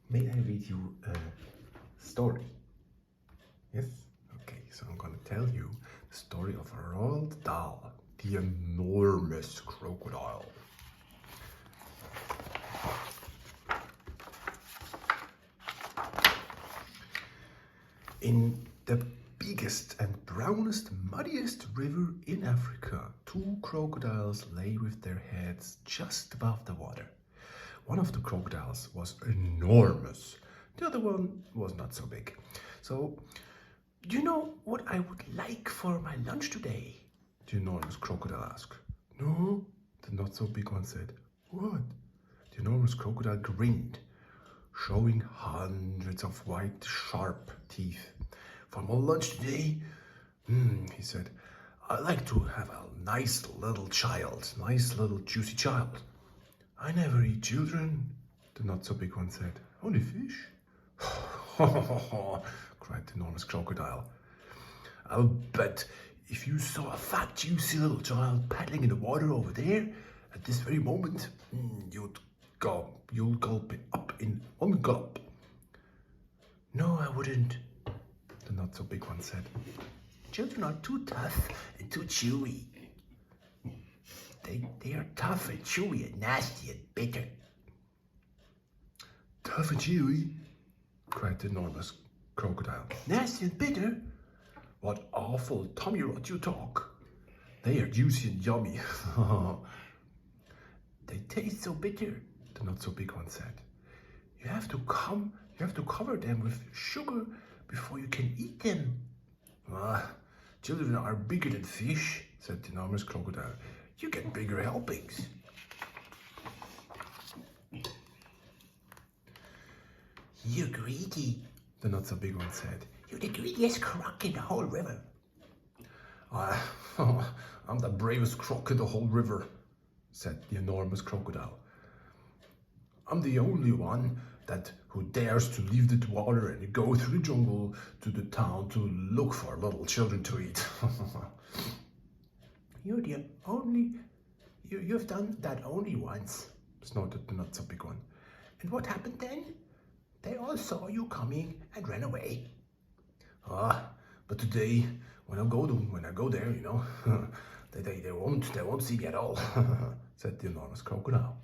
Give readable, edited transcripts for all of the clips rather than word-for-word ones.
May I read you a story? Yes? Okay, so I'm gonna tell you the story of Roald Dahl, the enormous crocodile. In the biggest and brownest, muddiest river in Africa, two crocodiles lay with their heads just above the water. One of the crocodiles was enormous. The other one was not so big. So, do you know what I would like for my lunch today? The enormous crocodile asked. No, the not so big one said. What? The enormous crocodile grinned, showing hundreds of white, sharp teeth. For my lunch today, he said, I'd like to have a nice little juicy child. I never eat children, the not so big one said. Only fish? Cried the enormous crocodile. I'll bet if you saw a fat, juicy little child paddling in the water over there at this very moment, you'll gulp it up in one gulp. No, I wouldn't, the not so big one said. Children are too tough and too chewy. They are tough and chewy and nasty and bitter. Tough and chewy? Cried the enormous crocodile. Nasty and bitter? What awful tummy rot you talk. They are juicy and yummy. They taste so bitter, the not so big one said. You have to cover them with sugar before you can eat them. Children are bigger than fish, said the enormous crocodile. You get bigger helpings. You're greedy, the not so big one said. You're the greediest croc in the whole river. I'm the bravest croc in the whole river, said the enormous crocodile. I'm the only one who dares to leave the water and go through the jungle to the town to look for little children to eat. You've done that only once, snorted the not so big one. And what happened then? They all saw you coming and ran away. But today, when I go there, they won't see me at all, said the enormous crocodile.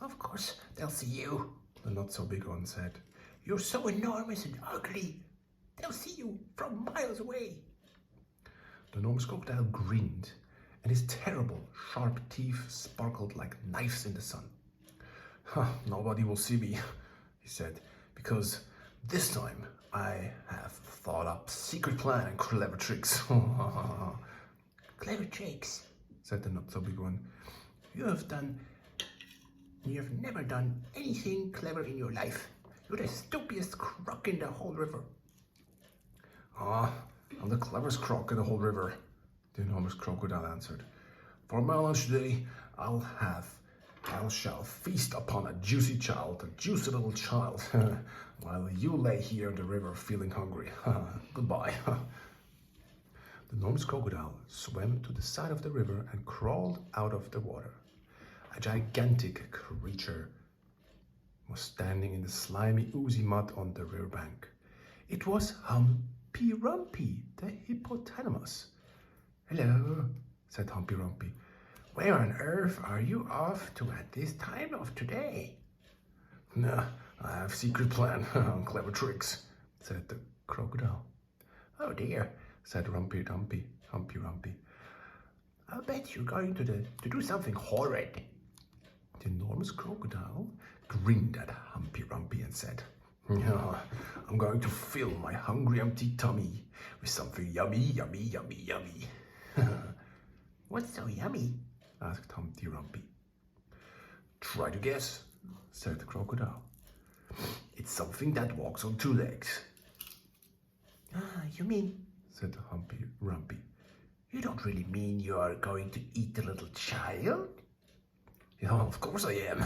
Of course, they'll see you, the not so big one said. You're so enormous and ugly. They'll see you from miles away. The enormous crocodile grinned, and his terrible, sharp teeth sparkled like knives in the sun. Nobody will see me, he said, because this time I have thought up secret plan and clever tricks. Clever tricks, said the not so big one. You have never done anything clever in your life. You're the stupidest croc in the whole river. I'm the cleverest croc in the whole river, the enormous crocodile answered. For my lunch today, I shall feast upon a juicy little child, while you lay here in the river feeling hungry. Goodbye. The enormous crocodile swam to the side of the river and crawled out of the water. A gigantic creature was standing in the slimy, oozy mud on the riverbank. It was Humpy Rumpy, the hippopotamus. Hello, said Humpy Rumpy. Where on earth are you off to at this time of today? Nah, I have secret plan, clever tricks, said the crocodile. Oh dear, said Humpy Rumpy. I'll bet you're going to do something horrid. The enormous crocodile grinned at Humpy Rumpy and said, I'm going to fill my hungry, empty tummy with something yummy, yummy, yummy, yummy. What's so yummy? Asked Humpty Rumpy. Try to guess, said the crocodile. It's something that walks on two legs. You mean, said Humpty Rumpy, you don't really mean you are going to eat the little child? Yeah, of course I am,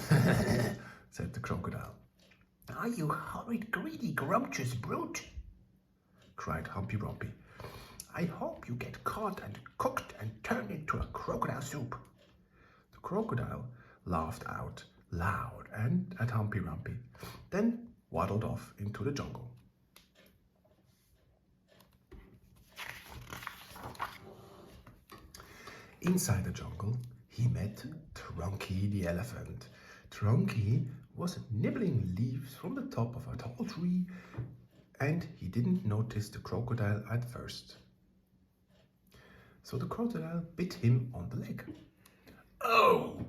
said the crocodile. Ah, you horrid, greedy, grumptious brute, cried Humpty Rumpy. I hope you get caught and cooked and turned into a crocodile soup. The crocodile laughed out loud and at Humpy Rumpy, then waddled off into the jungle. Inside the jungle, he met Trunky the elephant. Trunky was nibbling leaves from the top of a tall tree, and he didn't notice the crocodile at first. So the crocodile bit him on the leg. "Oh!"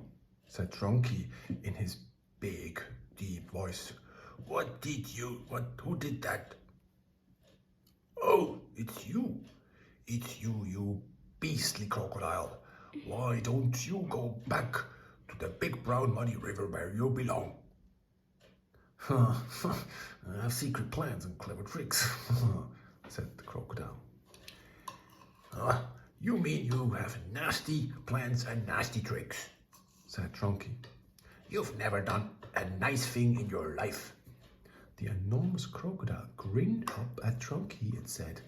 said Trunky in his big, deep voice. Who did that?" "Oh, it's you. It's you, you beastly crocodile. Why don't you go back to the big brown muddy river where you belong?" "I have secret plans and clever tricks," said the crocodile. "You mean you have nasty plans and nasty tricks," said Trunky. "You've never done a nice thing in your life." The enormous crocodile grinned up at Trunky and said,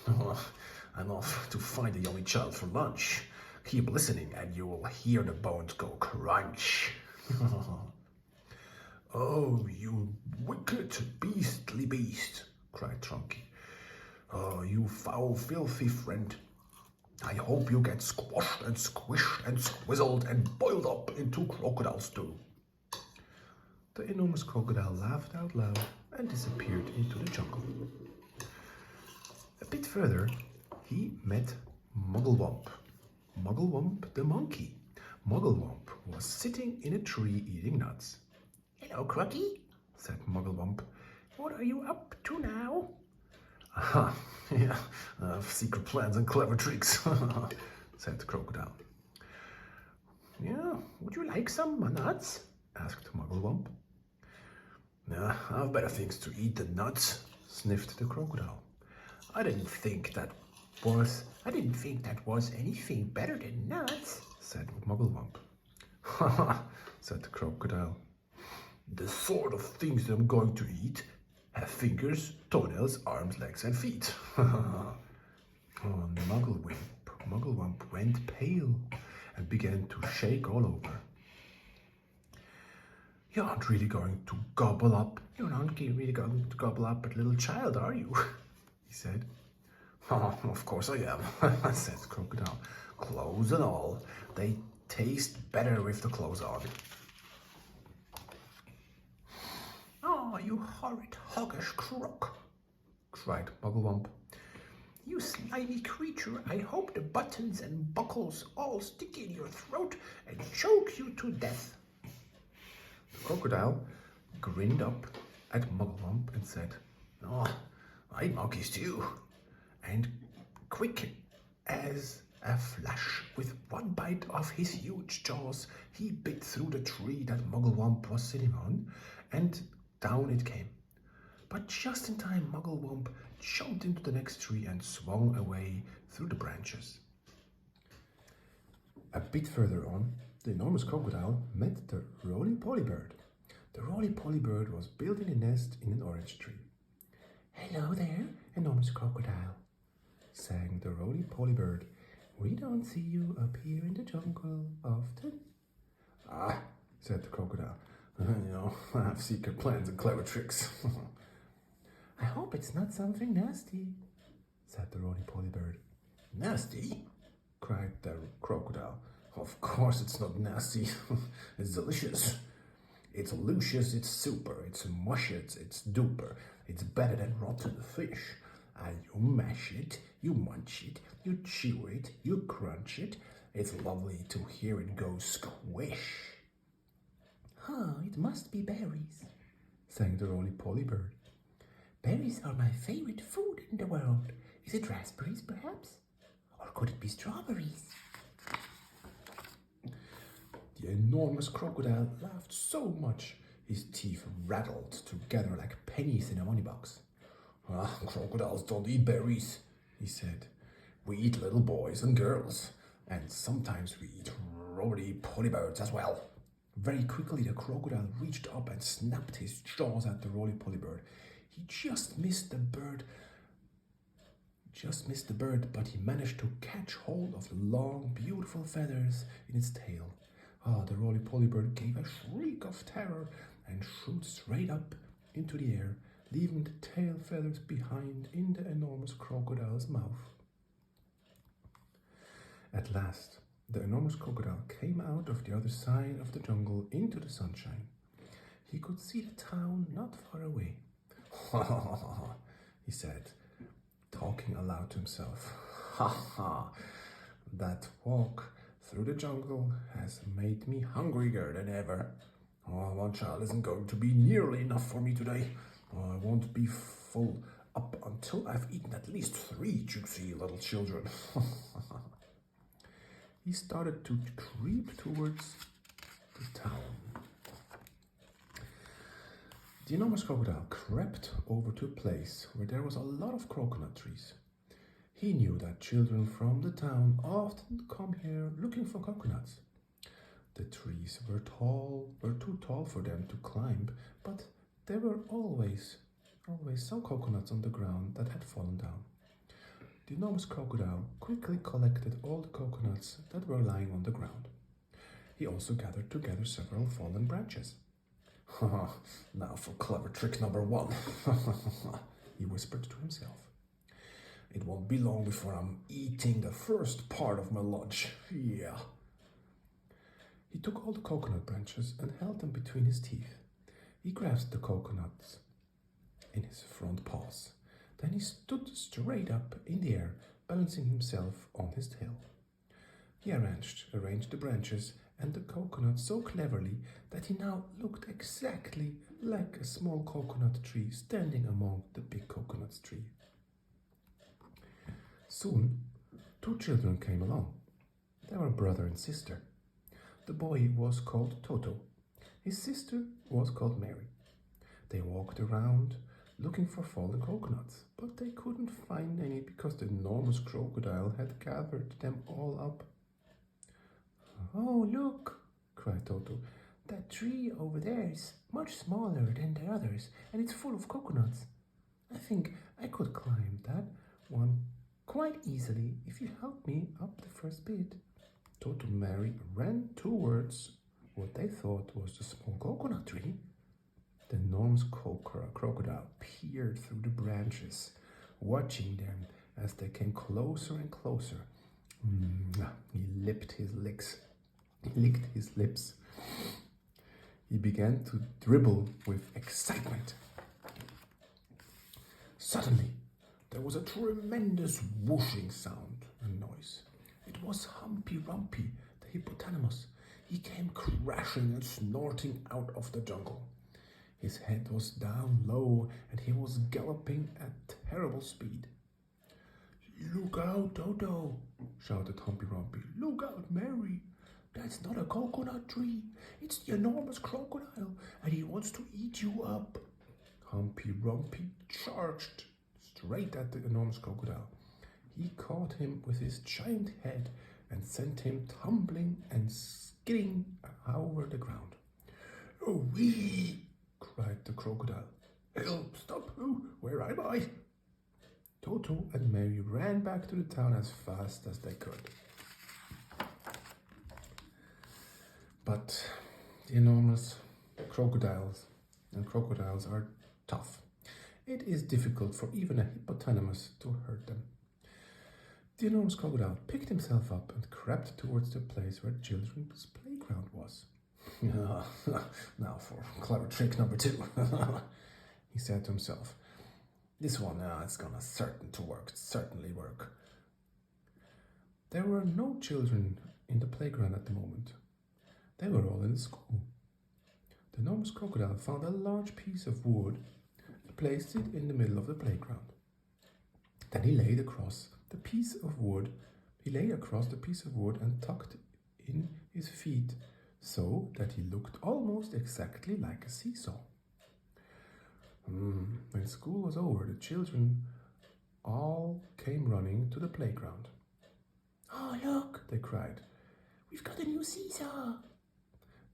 "I'm off to find a yummy child for lunch. Keep listening and you will hear the bones go crunch." "Oh, you wicked, beastly beast," cried Trunky. "Oh, you foul, filthy friend. I hope you get squashed and squished and squizzled and boiled up into crocodile stew." The enormous crocodile laughed out loud and disappeared into the jungle. A bit further, he met Mugglewump. Mugglewump the monkey. Mugglewump was sitting in a tree eating nuts. "Hello, Crocky," said Mugglewump. "What are you up to now?" "Aha, yeah, I have secret plans and clever tricks," said the crocodile. "Yeah, would you like some nuts?" asked Mugglewump. "Nah, I've better things to eat than nuts," sniffed the crocodile. I didn't think that was anything better than nuts," said Mugglewump. "Ha ha," said the crocodile. "The sort of things I'm going to eat have fingers, toenails, arms, legs, and feet." Oh, Mugglewump went pale and began to shake all over. You're not really going to gobble up a little child, are you?" he said. "Oh, of course I am," said the crocodile. "Clothes and all, they taste better with the clothes on." "Oh, you horrid, hoggish crook," cried Mugglewump. "You slimy creature, I hope the buttons and buckles all stick in your throat and choke you to death." The crocodile grinned up at Mugglewump and said, "Oh, I monkeys too." And quick as a flash, with one bite of his huge jaws, he bit through the tree that Mugglewump was sitting on, and down it came. But just in time, Mugglewump jumped into the next tree and swung away through the branches. A bit further on, the enormous crocodile met the roly-poly bird. The roly-poly bird was building a nest in an orange tree. "Hello there, enormous crocodile," sang the roly-poly bird. "We don't see you up here in the jungle often." "Ah," said the crocodile, I have secret plans and clever tricks." "I hope it's not something nasty," said the roly-poly bird. "Nasty?" cried the crocodile. "Of course it's not nasty. It's delicious. It's luscious, it's super, it's muscious, it's duper. It's better than rotten fish. And you mash it, you munch it, you chew it, you crunch it. It's lovely to hear it go squish." "Oh, it must be berries," sang the roly-poly bird. "Berries are my favorite food in the world. Is it raspberries, perhaps? Or could it be strawberries?" The enormous crocodile laughed so much his teeth rattled together like pennies in a money box. "Crocodiles don't eat berries," he said. "We eat little boys and girls, and sometimes we eat roly-poly birds as well." Very quickly, the crocodile reached up and snapped his jaws at the roly-poly bird. He just missed the bird, but he managed to catch hold of the long, beautiful feathers in its tail. The roly-poly bird gave a shriek of terror and shot straight up into the air, leaving the tail feathers behind in the enormous crocodile's mouth. At last, the enormous crocodile came out of the other side of the jungle into the sunshine. He could see the town not far away. "Ha ha ha ha," he said, talking aloud to himself. "Ha ha, that walk through the jungle has made me hungrier than ever. One child isn't going to be nearly enough for me today. I won't be full up until I've eaten at least 3 juicy little children." He started to creep towards the town. The enormous crocodile crept over to a place where there was a lot of coconut trees. He knew that children from the town often come here looking for coconuts. The trees were too tall for them to climb, but there were always some coconuts on the ground that had fallen down. The enormous crocodile quickly collected all the coconuts that were lying on the ground. He also gathered together several fallen branches. "Now for clever trick number 1, he whispered to himself. "It won't be long before I'm eating the first part of my lunch. Yeah." He took all the coconut branches and held them between his teeth. He grasped the coconuts in his front paws. Then he stood straight up in the air, balancing himself on his tail. He arranged the branches and the coconut so cleverly that he now looked exactly like a small coconut tree standing among the big coconut tree. Soon, 2 children came along. They were brother and sister. The boy was called Toto. His sister was called Mary. They walked around looking for fallen coconuts, but they couldn't find any because the enormous crocodile had gathered them all up. "Oh, look!" cried Toto. "That tree over there is much smaller than the others, and it's full of coconuts. I think I could climb that one quite easily if you help me up the first bit." Toto and Mary ran towards what they thought was the small coconut tree. The enormous crocodile peered through the branches, watching them as they came closer and closer. He licked his lips. He began to dribble with excitement. Suddenly, there was a tremendous whooshing sound and noise. It was Humpy Rumpy, the hippopotamus. He came crashing and snorting out of the jungle. His head was down low and he was galloping at terrible speed. "Look out, Toto!" shouted Humpy Rumpy. "Look out, Mary! That's not a coconut tree. It's the enormous crocodile and he wants to eat you up." Humpy Rumpy charged straight at the enormous crocodile. He caught him with his giant head and sent him tumbling and skidding over the ground. "Oh, wee!" cried the crocodile. "Help! Stop! Oh, where am I?" Toto and Mary ran back to the town as fast as they could. But the enormous crocodiles are tough. It is difficult for even a hippopotamus to hurt them. The enormous crocodile picked himself up and crept towards the place where the children's playground was. "Now for clever trick number 2, he said to himself. "This one, it's gonna certainly work." There were no children in the playground at the moment. They were all in school. The enormous crocodile found a large piece of wood and placed it in the middle of the playground. Then he laid across the piece of wood and tucked in his feet so that he looked almost exactly like a seesaw. When school was over, the children all came running to the playground. "Oh, look!" they cried. "We've got a new seesaw!"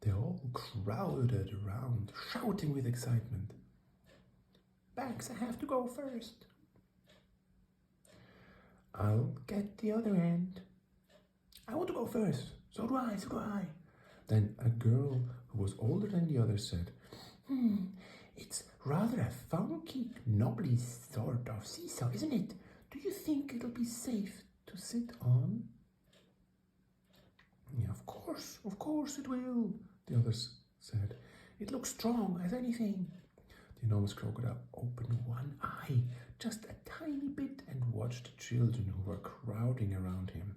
They all crowded around, shouting with excitement. "Thanks, I have to go first." "I'll get the other end." "I want to go first." So do I. Then a girl who was older than the others said, It's rather a funky, knobbly sort of seesaw, isn't it? Do you think it'll be safe to sit on? Yeah, of course it will, the others said. It looks strong as anything. The enormous crocodile opened one eye, just a tiny bit, and watched the children who were crowding around him.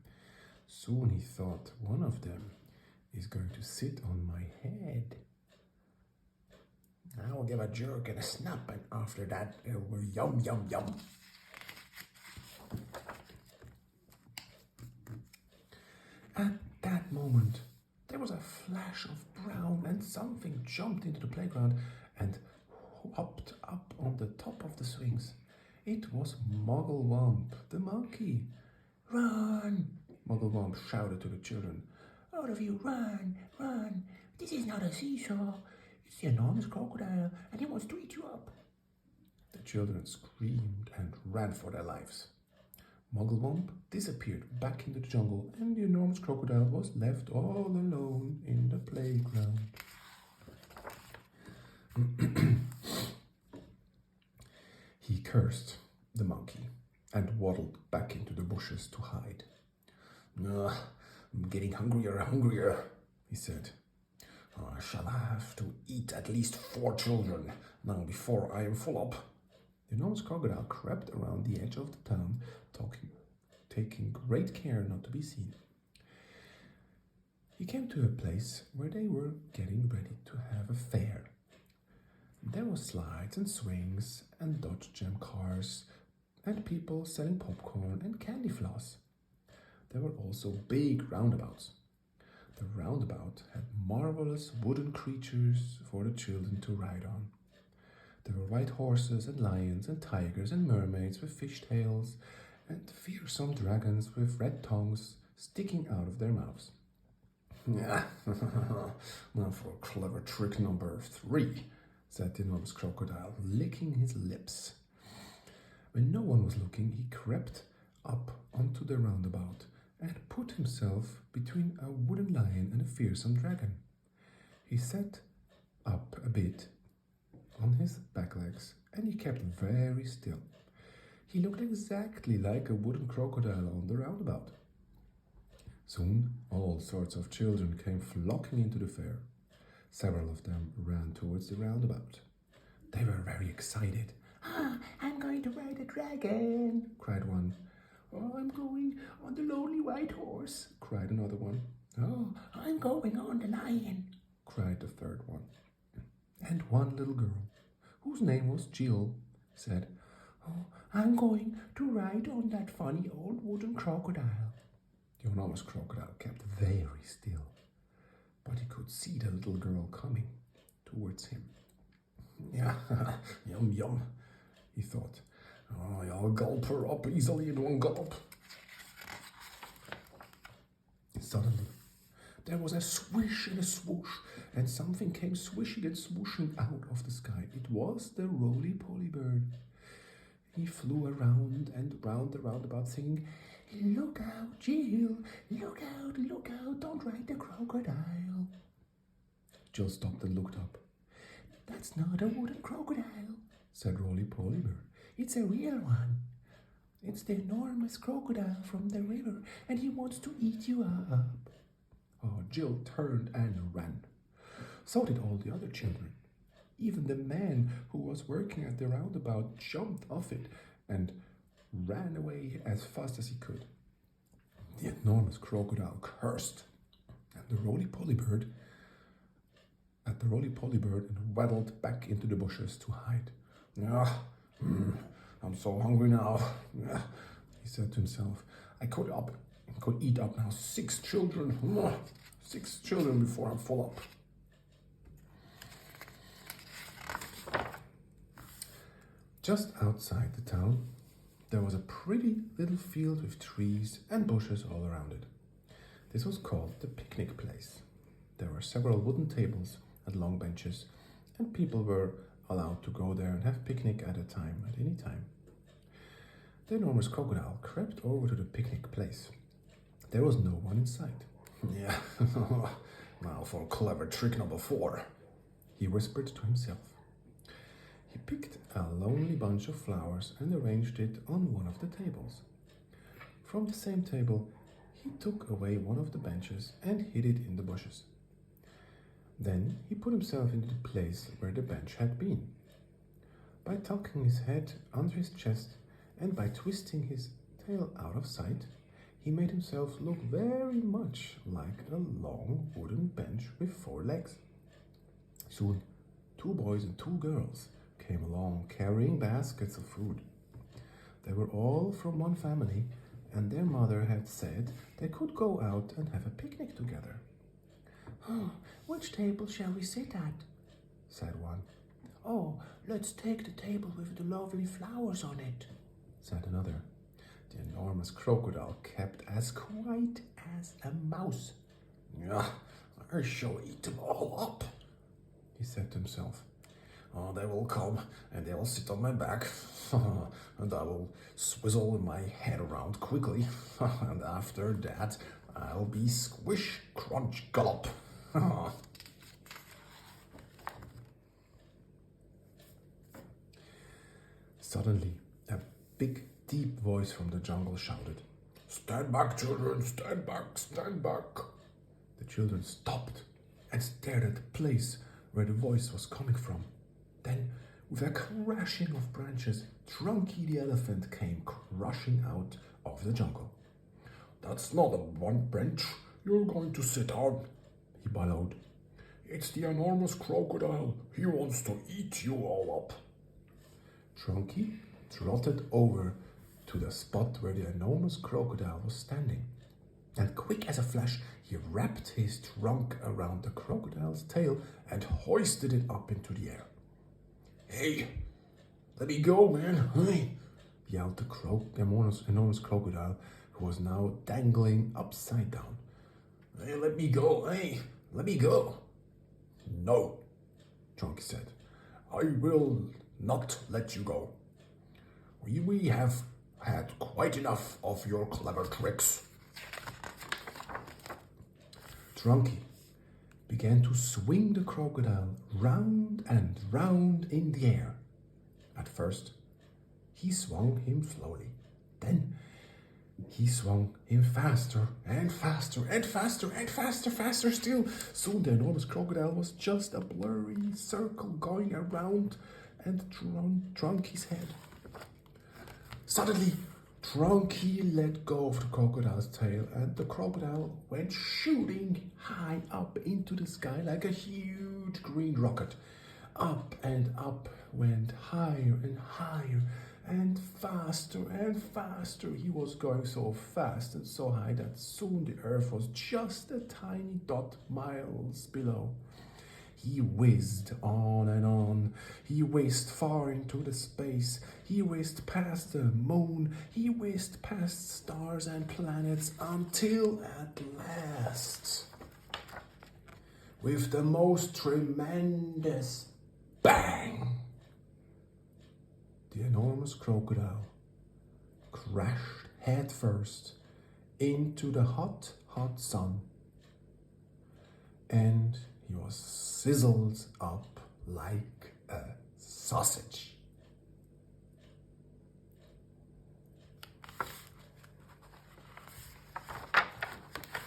Soon he thought, one of them is going to sit on my head. I will give a jerk and a snap, and after that it will yum, yum, yum. At that moment, there was a flash of brown, and something jumped into the playground and hopped up on the top of the swings. It was Mugglewump, the monkey. Run! Mugglewump shouted to the children. All of you, run, run! This is not a seesaw. It's the enormous crocodile, and he wants to eat you up. The children screamed and ran for their lives. Mugglewump disappeared back into the jungle, and the enormous crocodile was left all alone in the playground. He cursed the monkey and waddled back into the bushes to hide. I'm getting hungrier and hungrier, he said. Shall I have to eat at least 4 children now before I am full up? The enormous crocodile crept around the edge of the town, taking great care not to be seen. He came to a place where they were getting ready to have a fair. There were slides and swings and Dodge Jam cars and people selling popcorn and candy floss. There were also big roundabouts. The roundabout had marvelous wooden creatures for the children to ride on. There were white horses and lions and tigers and mermaids with fish tails and fearsome dragons with red tongues sticking out of their mouths. Now for clever trick number 3, said the enormous crocodile, licking his lips. When no one was looking, he crept up onto the roundabout and put himself between a wooden lion and a fearsome dragon. He sat up a bit on his back legs, and he kept very still. He looked exactly like a wooden crocodile on the roundabout. Soon, all sorts of children came flocking into the fair. Several of them ran towards the roundabout. They were very excited. I'm going to ride a dragon, cried one. Oh, I'm going on the lonely white horse, cried another one. Oh, I'm going on the lion, cried the third one. And one little girl, whose name was Jill, said, Oh, I'm going to ride on that funny old wooden crocodile. The enormous crocodile kept very still, but he could see the little girl coming towards him. Yeah, yum, yum, he thought. Oh, I'll gulp her up easily in one gulp. Suddenly, there was a swish and a swoosh, and something came swishing and swooshing out of the sky. It was the roly-poly bird. He flew around and round the roundabout singing, Look out, Jill, look out, don't ride the crocodile. Jill stopped and looked up. That's not a wooden crocodile, said Roly-Poly Bird. It's a real one. It's the enormous crocodile from the river, and he wants to eat you up. Oh, Jill turned and ran. So did all the other children. Even the man who was working at the roundabout jumped off it and ran away as fast as he could. The enormous crocodile cursed at the roly-poly bird and waddled back into the bushes to hide. I'm so hungry now, he said to himself. I could eat up now 6 children. 6 children before I'm full up. Just outside the town, there was a pretty little field with trees and bushes all around it. This was called the picnic place. There were several wooden tables and long benches, and people were allowed to go there and have picnic at any time. The enormous crocodile crept over to the picnic place. There was no one in sight. Yeah, Now for clever trick number 4, he whispered to himself. He picked a lonely bunch of flowers and arranged it on one of the tables. From the same table, he took away one of the benches and hid it in the bushes. Then he put himself into the place where the bench had been. By tucking his head under his chest and by twisting his tail out of sight, he made himself look very much like a long wooden bench with 4 legs. Soon, 2 boys and 2 girls came along carrying baskets of food. They were all from one family, and their mother had said they could go out and have a picnic together. "Oh, which table shall we sit at?" said one. "Oh, let's take the table with the lovely flowers on it," said another. The enormous crocodile kept as quiet as a mouse. "Yeah, I shall eat them all up," he said to himself. "Oh, they will come and they will sit on my back and I will swizzle my head around quickly and after that I'll be squish, crunch, gulp." Suddenly, a big, deep voice from the jungle shouted, "Stand back, children, stand back, stand back." The children stopped and stared at the place where the voice was coming from. Then, with a crashing of branches, Trunky the elephant came crushing out of the jungle. "That's not a one bench you're going to sit on," he bellowed. "It's the enormous crocodile. He wants to eat you all up." Trunky trotted over to the spot where the enormous crocodile was standing, and quick as a flash, he wrapped his trunk around the crocodile's tail and hoisted it up into the air. "Hey, let me go, man, hey!" yelled the enormous crocodile, who was now dangling upside down. "Hey, let me go, hey, let me go." "No," Trunky said, "I will not let you go. We have had quite enough of your clever tricks." Trunky began to swing the crocodile round and round in the air. At first, he swung him slowly. Then he swung him faster and faster and faster and faster still. Soon the enormous crocodile was just a blurry circle going around and Trunky's head. Suddenly, Trunky let go of the crocodile's tail and the crocodile went shooting high up into the sky like a huge green rocket. Up and up went higher and higher and faster. He was going so fast and so high that soon the earth was just a tiny dot miles below. He whizzed on and on. He whizzed far into the space. He whizzed past the moon. He whizzed past stars and planets until at last, with the most tremendous bang, the enormous crocodile crashed headfirst into the hot, hot sun, and he was sizzled up like a sausage.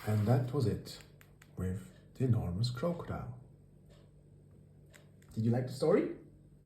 And that was it with the enormous crocodile. Did you like the story?